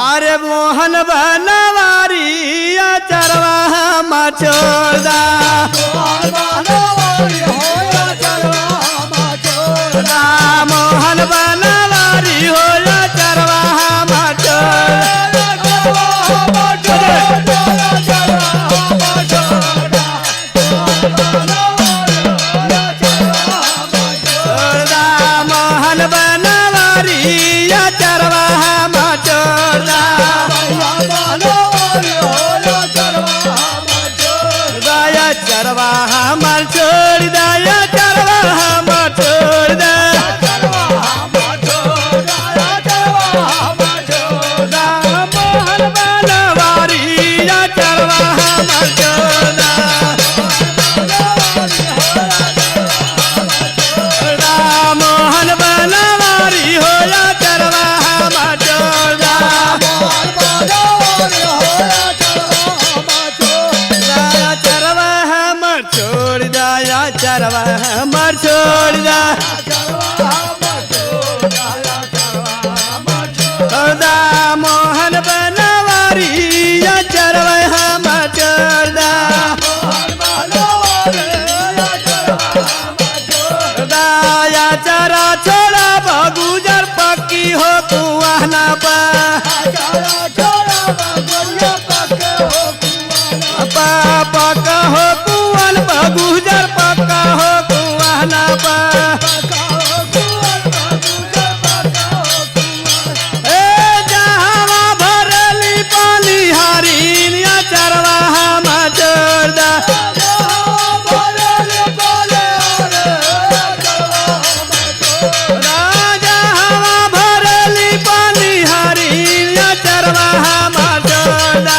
अरे मोहन बनवारी चरवा मचोदा मोहन बनवारी हो चरवा मोहन बनवारी चरवा मचोदा चरवा हमर छोड़ दया चरवा हमर छोड़ दे मोहन बनवारी चरवा हमर छोड़ दे मोहन बनवारी हो चरवा हमर छोड़ दे चरवा हमर छोड़ दया चरवा हमर छोड़ दे मोहन बनवारी चरवा हमर छोड़ दे दया चरा छोड़ा बगुजर पक्की हो कुआना पा पक्का हो कुआन बगुजर पक्का हो कुआना पा जहाँ भरली पानी हरीन चरवा हम छोड़ दे जहाँ भरली पानी हरीन चरवा हम छोड़ दे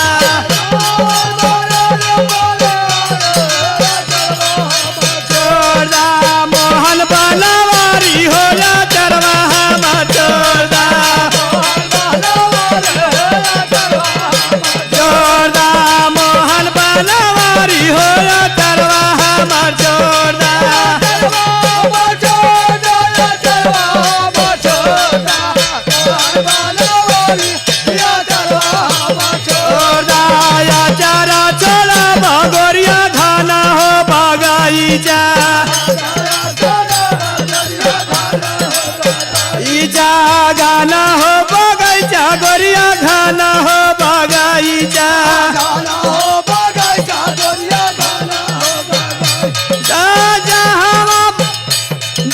मोहन बनवारी हो चरवा हम छोड़ दे मोहन बनवारी हो चरवा हम छोड़ दे चारा छोड़ा भगोरिया खाना हो बगाईचा गाना हो बगैचा गोरिया खाना हो बगाईचा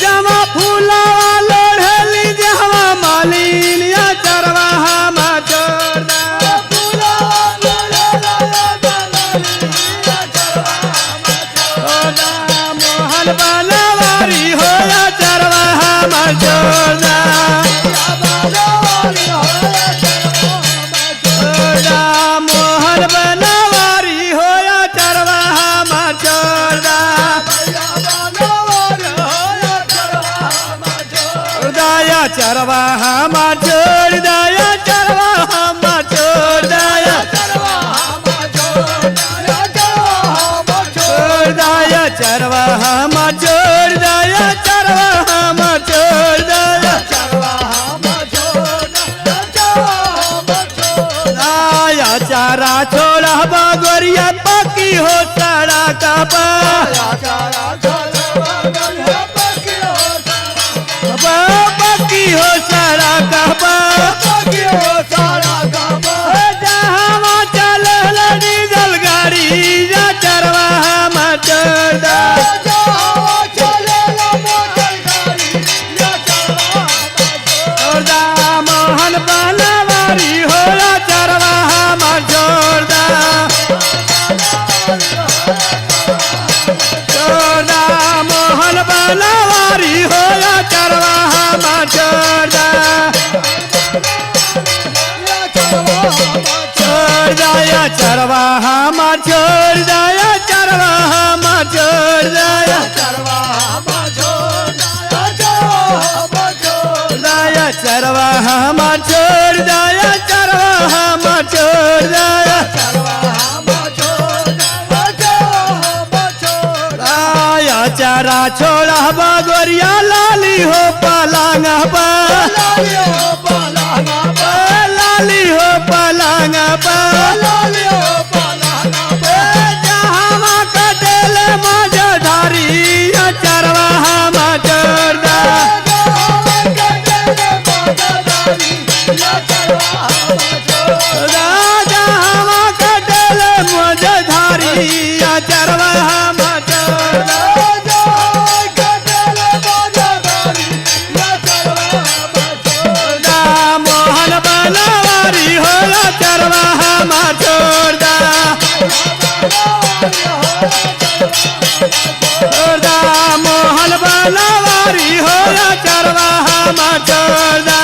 जमा फूला लोढ़ली जहवा मालिन चरवा हम छोड़ दे मोहन बनवारी हो चरवा हम छोड़ दे मोहन बनवारी हो चरवा हम छोड़ दे दया चरवा हम छोड़ दया चरवा हम छोड़ दया दया चरवा हम छोड़ दया चरवा हम छोड़ दया चारा छोड़ा बगोरिया पक्की हो साड़ा का पक्की हो साड़ा का जहाँ चल डीजल गाड़ी चरवा हम छोड़ दे मोहन बनवारी हो चरवा हम छोड़ दे मोहन बनवारी हो चरवा हम छोड़ दे दया चरवा हम छोड़ दया चरवा हम छोड़ दया दया चरवा हम छोड़ दया चरवा हम छोड़ दया चार करा छोड़ा बगोरिया लाली हो पलंग पर लाली हो पलंग पर जहाँ कटेल मजधारी चरवा हम चोरदा राजा हम कटेल मजधारी चरवा हम चोरदा मोहन बनवारी हो चरवा हम चोरदा मोहन बनवारी हो चरवा हम चोरदा